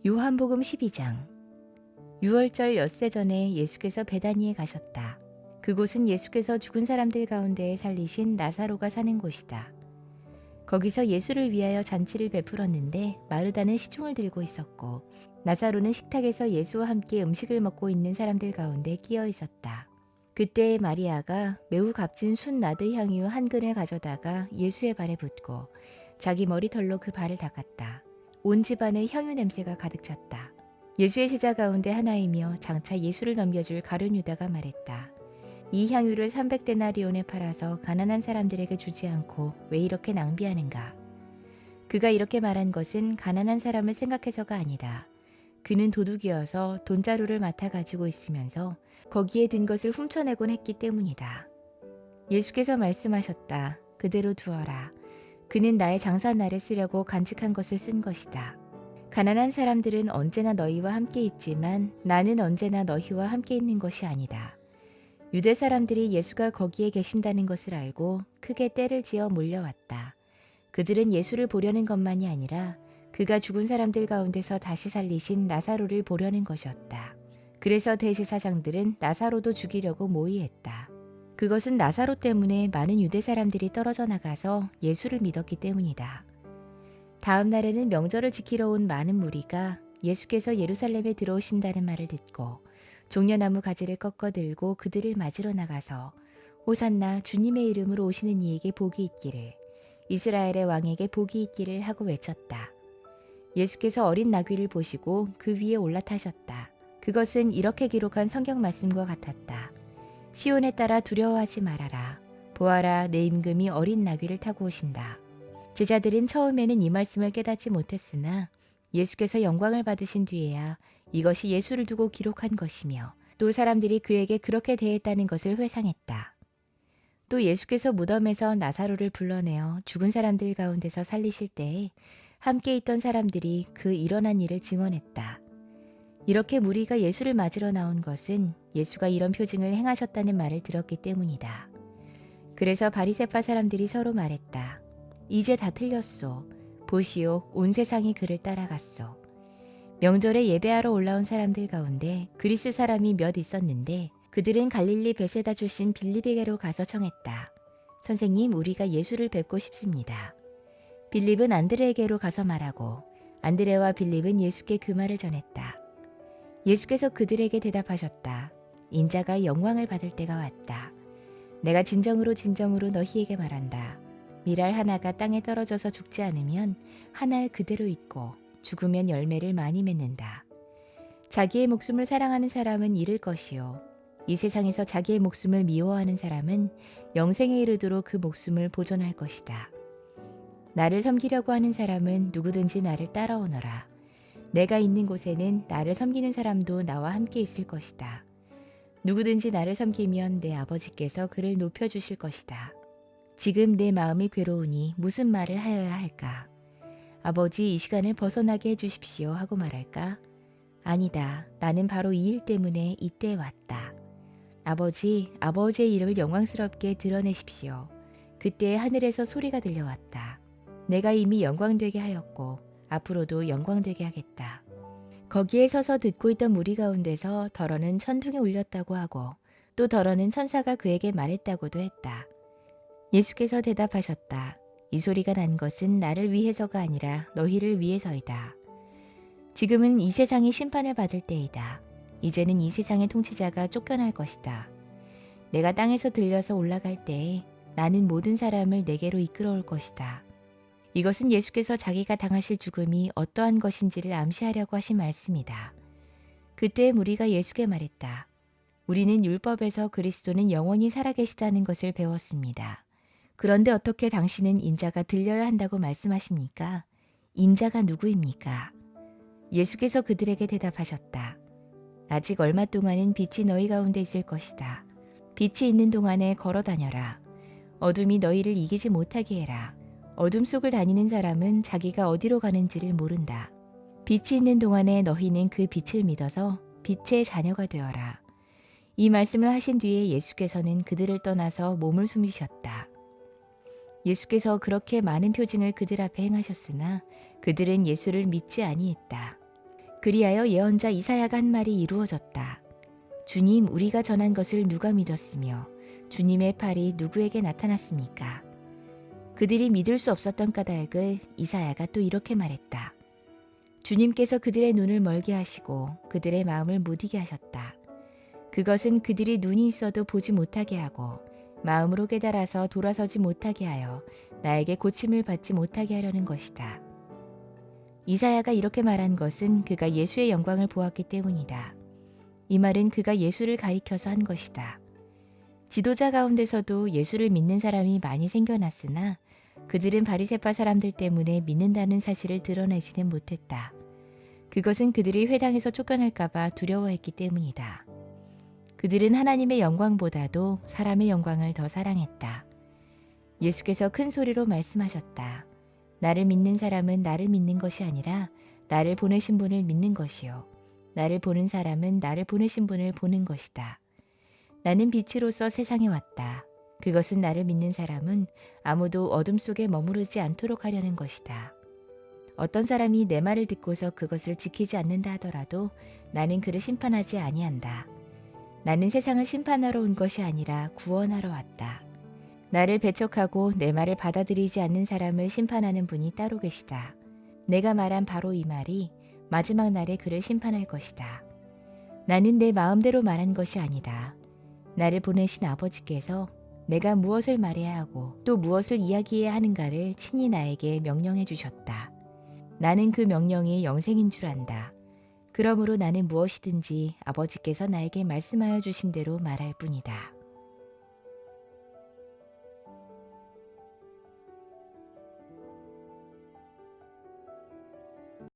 요한복음 12장. 유월절 엿새 전에 예수께서 베다니에 가셨다. 그곳은 예수께서 죽은 사람들 가운데 살리신 나사로가 사는 곳이다. 거기서 예수를 위하여 잔치를 베풀었는데 마르다는 시중을 들고 있었고 나사로는 식탁에서 예수와 함께 음식을 먹고 있는 사람들 가운데 끼어 있었다. 그때 마리아가 매우 값진 순 나드 향유 한 근을 가져다가 예수의 발에 붓고 자기 머리털로 그 발을 닦았다. 온 집안에 향유 냄새가 가득 찼다. 예수의 제자 가운데 하나이며 장차 예수를 넘겨줄 가룟 유다가 말했다. 이 향유를 300데나리온에 팔아서 가난한 사람들에게 주지 않고 왜 이렇게 낭비하는가? 그가 이렇게 말한 것은 가난한 사람을 생각해서가 아니다. 그는 도둑이어서 돈자루를 맡아 가지고 있으면서 거기에 든 것을 훔쳐내곤 했기 때문이다. 예수께서 말씀하셨다. 그대로 두어라. 그는 나의 장사날에 쓰려고 간직한 것을 쓴 것이다. 가난한 사람들은 언제나 너희와 함께 있지만 나는 언제나 너희와 함께 있는 것이 아니다. 유대 사람들이 예수가 거기에 계신다는 것을 알고 크게 떼를 지어 몰려왔다. 그들은 예수를 보려는 것만이 아니라 그가 죽은 사람들 가운데서 다시 살리신 나사로를 보려는 것이었다. 그래서 대제사장들은 나사로도 죽이려고 모의했다. 그것은 나사로 때문에 많은 유대 사람들이 떨어져 나가서 예수를 믿었기 때문이다. 다음 날에는 명절을 지키러 온 많은 무리가 예수께서 예루살렘에 들어오신다는 말을 듣고 종려나무 가지를 꺾어 들고 그들을 맞으러 나가서 호산나 주님의 이름으로 오시는 이에게 복이 있기를, 이스라엘의 왕에게 복이 있기를 하고 외쳤다. 예수께서 어린 나귀를 보시고 그 위에 올라타셨다. 그것은 이렇게 기록한 성경 말씀과 같았다. 시온에 따라 두려워하지 말아라. 보아라, 내 임금이 어린 나귀를 타고 오신다. 제자들은 처음에는 이 말씀을 깨닫지 못했으나 예수께서 영광을 받으신 뒤에야 이것이 예수를 두고 기록한 것이며 또 사람들이 그에게 그렇게 대했다는 것을 회상했다. 또 예수께서 무덤에서 나사로를 불러내어 죽은 사람들 가운데서 살리실 때에 함께 있던 사람들이 그 일어난 일을 증언했다. 이렇게 무리가 예수를 맞으러 나온 것은 예수가 이런 표징을 행하셨다는 말을 들었기 때문이다. 그래서 바리새파 사람들이 서로 말했다. 이제 다 틀렸소. 보시오, 온 세상이 그를 따라갔소. 명절에 예배하러 올라온 사람들 가운데 그리스 사람이 몇 있었는데 그들은 갈릴리 베세다 출신 빌립에게로 가서 청했다. 선생님, 우리가 예수를 뵙고 싶습니다. 빌립은 안드레에게로 가서 말하고 안드레와 빌립은 예수께 그 말을 전했다. 예수께서 그들에게 대답하셨다. 인자가 영광을 받을 때가 왔다. 내가 진정으로 너희에게 말한다. 밀알 하나가 땅에 떨어져서 죽지 않으면 한 알 그대로 있고 죽으면 열매를 많이 맺는다. 자기의 목숨을 사랑하는 사람은 잃을 것이요. 이 세상에서 자기의 목숨을 미워하는 사람은 영생에 이르도록 그 목숨을 보존할 것이다. 나를 섬기려고 하는 사람은 누구든지 나를 따라오너라. 내가 있는 곳에는 나를 섬기는 사람도 나와 함께 있을 것이다. 누구든지 나를 섬기면 내 아버지께서 그를 높여주실 것이다. 지금 내 마음이 괴로우니 무슨 말을 하여야 할까? 아버지, 이 시간을 벗어나게 해주십시오 하고 말할까? 아니다. 나는 바로 이 일 때문에 이때에 왔다. 아버지, 아버지의 이름을 영광스럽게 드러내십시오. 그때 하늘에서 소리가 들려왔다. 내가 이미 영광되게 하였고 앞으로도 영광되게 하겠다. 거기에 서서 듣고 있던 무리 가운데서 덜어는 천둥이 울렸다고 하고 또 덜어는 천사가 그에게 말했다고도 했다. 예수께서 대답하셨다. 이 소리가 난 것은 나를 위해서가 아니라 너희를 위해서이다. 지금은 이 세상이 심판을 받을 때이다. 이제는 이 세상의 통치자가 쫓겨날 것이다. 내가 땅에서 들려서 올라갈 때에 나는 모든 사람을 내게로 이끌어올 것이다. 이것은 예수께서 자기가 당하실 죽음이 어떠한 것인지를 암시하려고 하신 말씀이다. 그때 무리가 예수께 말했다. 우리는 율법에서 그리스도는 영원히 살아계시다는 것을 배웠습니다. 그런데 어떻게 당신은 인자가 들려야 한다고 말씀하십니까? 인자가 누구입니까? 예수께서 그들에게 대답하셨다. 아직 얼마 동안은 빛이 너희 가운데 있을 것이다. 빛이 있는 동안에 걸어 다녀라. 어둠이 너희를 이기지 못하게 해라. 어둠 속을 다니는 사람은 자기가 어디로 가는지를 모른다. 빛이 있는 동안에 너희는 그 빛을 믿어서 빛의 자녀가 되어라. 이 말씀을 하신 뒤에 예수께서는 그들을 떠나서 몸을 숨기셨다. 예수께서 그렇게 많은 표징을 그들 앞에 행하셨으나 그들은 예수를 믿지 아니했다. 그리하여 예언자 이사야가 한 말이 이루어졌다. 주님, 우리가 전한 것을 누가 믿었으며 주님의 팔이 누구에게 나타났습니까? 그들이 믿을 수 없었던 까닭을 이사야가 또 이렇게 말했다. 주님께서 그들의 눈을 멀게 하시고 그들의 마음을 무디게 하셨다. 그것은 그들이 눈이 있어도 보지 못하게 하고 마음으로 깨달아서 돌아서지 못하게 하여 나에게 고침을 받지 못하게 하려는 것이다. 이사야가 이렇게 말한 것은 그가 예수의 영광을 보았기 때문이다. 이 말은 그가 예수를 가리켜서 한 것이다. 지도자 가운데서도 예수를 믿는 사람이 많이 생겨났으나 그들은 바리새파 사람들 때문에 믿는다는 사실을 드러내지는 못했다. 그것은 그들이 회당에서 쫓겨날까 봐 두려워했기 때문이다. 그들은 하나님의 영광보다도 사람의 영광을 더 사랑했다. 예수께서 큰 소리로 말씀하셨다. 나를 믿는 사람은 나를 믿는 것이 아니라 나를 보내신 분을 믿는 것이요. 나를 보는 사람은 나를 보내신 분을 보는 것이다. 나는 빛으로서 세상에 왔다. 그것은 나를 믿는 사람은 아무도 어둠 속에 머무르지 않도록 하려는 것이다. 어떤 사람이 내 말을 듣고서 그것을 지키지 않는다 하더라도 나는 그를 심판하지 아니한다. 나는 세상을 심판하러 온 것이 아니라 구원하러 왔다. 나를 배척하고 내 말을 받아들이지 않는 사람을 심판하는 분이 따로 계시다. 내가 말한 바로 이 말이 마지막 날에 그를 심판할 것이다. 나는 내 마음대로 말한 것이 아니다. 나를 보내신 아버지께서 내가 무엇을 말해야 하고 또 무엇을 이야기해야 하는가를 친히 나에게 명령해 주셨다. 나는 그 명령이 영생인 줄 안다. 그러므로 나는 무엇이든지 아버지께서 나에게 말씀하여 주신 대로 말할 뿐이다.